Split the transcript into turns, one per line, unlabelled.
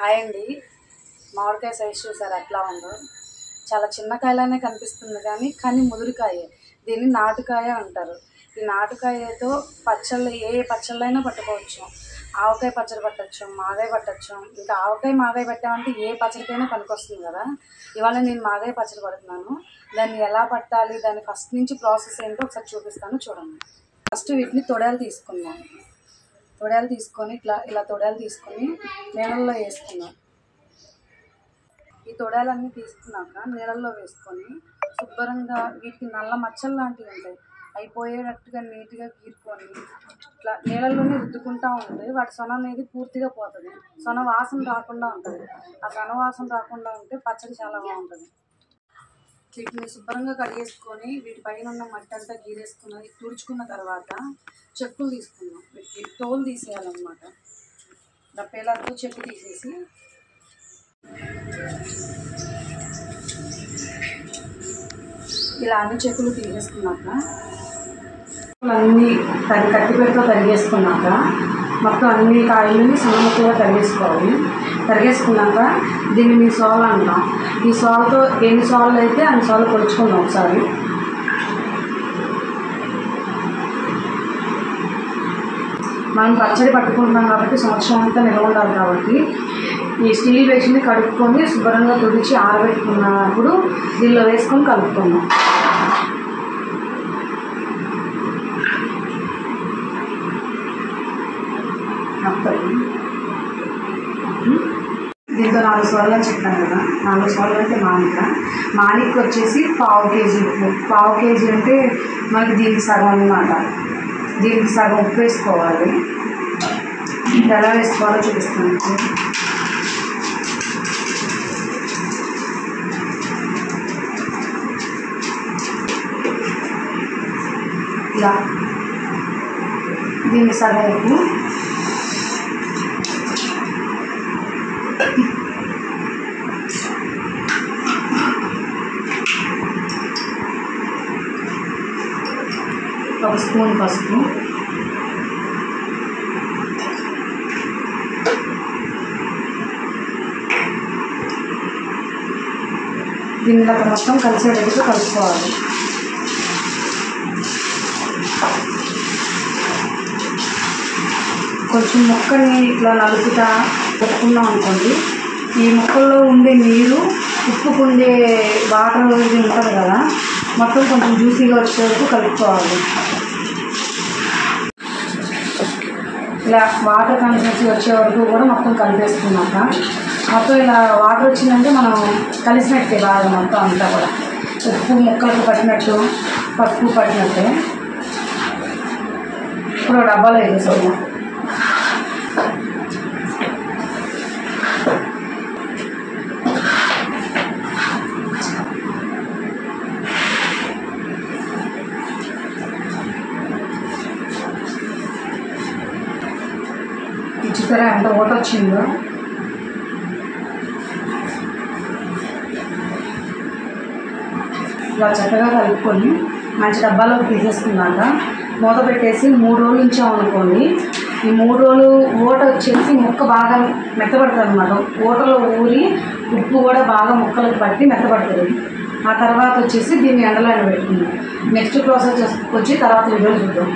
Hi అండి. మామిడికాయ size చూసారు ఎట్లా ఉందో. చాలా చిన్న కాయలానే కనిపిస్తుంది కానీ ముదురుకాయే. దీన్ని నాటుకాయ అంటారు. ఈ నాటుకాయతో పచ్చళ్ళు ఏ పచ్చళ్ళైనా పట్టుకోవచ్చు. ఆవకాయ పచ్చడి పట్టచ్చు, మాగాయ పట్టచ్చు. ఇంకా ఆవకాయ మాగాయ పెట్టామంటే ఏ పచ్చడికైనా పనికొస్తుంది కదా. ఇవాళ నేను మాగాయ పచ్చడి పడుతున్నాను. దాన్ని ఎలా పట్టాలి, దాని ఫస్ట్ నుంచి ప్రాసెస్ ఏంటో ఒకసారి చూపిస్తాను, చూడండి. ఫస్ట్ వీటిని తొడాలు తీసుకుందాం. తొడాలు తీసుకొని ఇలా తొడాలు తీసుకొని నీళ్ళల్లో వేసుకున్నాం. ఈ తొడాలన్నీ తీసుకున్నాక నీళ్ళల్లో వేసుకొని శుభ్రంగా వీటికి నల్ల మచ్చలు లాంటివి ఉంటాయి, అయిపోయేటట్టుగా నీట్గా గీరుకొని ఇట్లా నీళ్ళల్లోనే రుద్దుకుంటూ ఉంటే వాటి సొన అనేది పూర్తిగా పోతుంది. సొన వాసన రాకుండా ఉంటుంది. ఆ సొన వాసన రాకుండా ఉంటే పచ్చడి చాలా బాగుంటుంది. వీటిని శుభ్రంగా కడిగేసుకొని వీటిపైన ఉన్న మట్టి అంతా గీరేసుకుని తుడుచుకున్న తర్వాత చెక్కులు తీసుకున్నాం. వీటికి తోలు తీసేయాలన్నమాట. దప్పేలాతో చెక్కు తీసేసి ఇలా అన్ని చెక్కులు తీసేసుకున్నాక అన్నీ కత్తిపేటతో తరిగేసుకున్నాక మొత్తం అన్ని కాయలని సన్నముక్కగా తరిగేసుకోవాలి. తరిగేసుకున్నాక దీన్ని మీ సోల అంటాం. ఈ సోలతో ఎన్ని సోళ్ళు అయితే అన్ని సోలు కొలుచుకుందాం ఒకసారి. మనం పచ్చడి పట్టుకుంటున్నాం కాబట్టి సంవత్సరం అంతా నిల్వ ఉండాలి కాబట్టి ఈ స్టీల్ వేసిని కడుక్కొని శుభ్రంగా తుడిచి ఆరబెట్టుకున్నప్పుడు దీనిలో వేసుకొని కలుపుకున్నాం. దీంతో 4 సోళ్ళు అని చెప్పాను కదా. 4 సోళ్ళు అంటే మాణిక్ వచ్చేసి పావు కేజీ ఉప్పు. పావు కేజీ అంటే మనకి దీనికి సగం అన్నమాట. దీనికి సగం ఉప్పు వేసుకోవాలి. ఎలా వేసుకోవాలో చూపిస్తాను. ఇలా దీనికి సగం ఉప్పు, ఒక స్పూన్ పసుపు, దీనిలో మొత్తం కలిసేటట్టుగా కలుపుకోవాలి. కొంచెం ముక్కని ఇట్లా నలుపుతా పెట్టుకున్నాం అనుకోండి, ఈ ముక్కల్లో ఉండే నీరు ఉప్పుకుండే వాటర్ ఇది ఉంటుంది కదా, మొత్తం కొంచెం జ్యూసీగా వచ్చే వరకు కలుపుకోవాలి. ఇలా వాటర్ కన్సిస్టెన్సీ వచ్చే వరకు కూడా మొత్తం కలిపేసుకున్నాక మొత్తం ఇలా వాటర్ వచ్చిందంటే మనం కలిసినట్టే బాగా మొత్తం అంతా కూడా ఉప్పు ముక్కలకు పట్టినట్టు పసుపు పట్టినట్టే. ఇప్పుడు డబ్బాలో వేసేసాము. చూసారా ఎంత ఓట వచ్చిందో. ఇలా చక్కగా కలుపుకొని మంచి డబ్బాలోకి తీసేసుకున్నాక మూత పెట్టేసి 3 రోజులు ఉంచామనుకోండి. ఈ 3 రోజులు ఓట వచ్చేసి ముక్క బాగా మెత్తపడుతుంది అన్నమాట. ఓటలో ఊరి ఉప్పు కూడా బాగా ముక్కలకు పట్టి మెత్తపడుతుంది. ఆ తర్వాత వచ్చేసి దీన్ని ఎండలో పెట్టుకుందాం. నెక్స్ట్ ప్రాసెస్ వచ్చి తర్వాత వీడియో చూద్దాం.